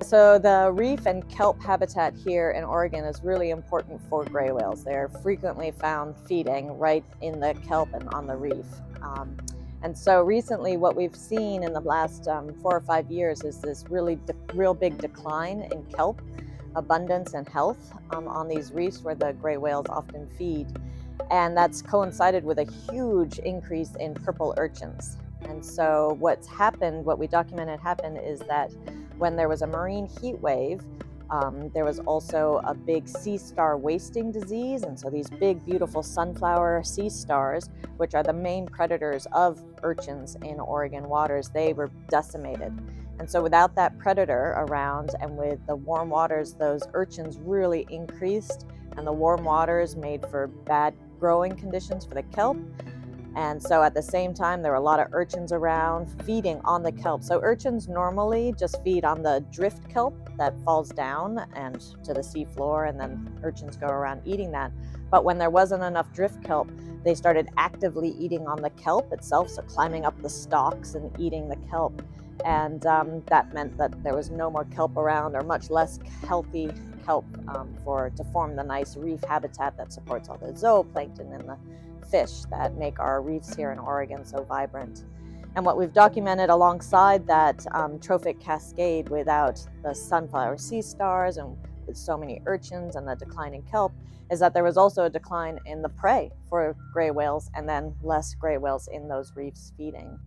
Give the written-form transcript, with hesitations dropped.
So the reef and kelp habitat here in Oregon is really important for gray whales. They're frequently found feeding right in the kelp and on the reef. And so recently what we've seen in the last 4 or 5 years is this real big decline in kelp abundance and health on these reefs where the gray whales often feed. And that's coincided with a huge increase in purple urchins. And so what we documented happened is that when there was a marine heat wave, there was also a big sea star wasting disease. And so these big, beautiful sunflower sea stars, which are the main predators of urchins in Oregon waters, they were decimated. And so without that predator around and with the warm waters, those urchins really increased, and the warm waters made for bad growing conditions for the kelp. And so at the same time, there were a lot of urchins around feeding on the kelp. So urchins normally just feed on the drift kelp that falls down and to the seafloor, and then urchins go around eating that. But when there wasn't enough drift kelp, they started actively eating on the kelp itself, so climbing up the stalks and eating the kelp. And that meant that there was no more kelp around, or much less healthy kelp to form the nice reef habitat that supports all the zooplankton and the fish that make our reefs here in Oregon so vibrant. And what we've documented alongside that trophic cascade without the sunflower sea stars and with so many urchins and the decline in kelp is that there was also a decline in the prey for gray whales, and then less gray whales in those reefs feeding.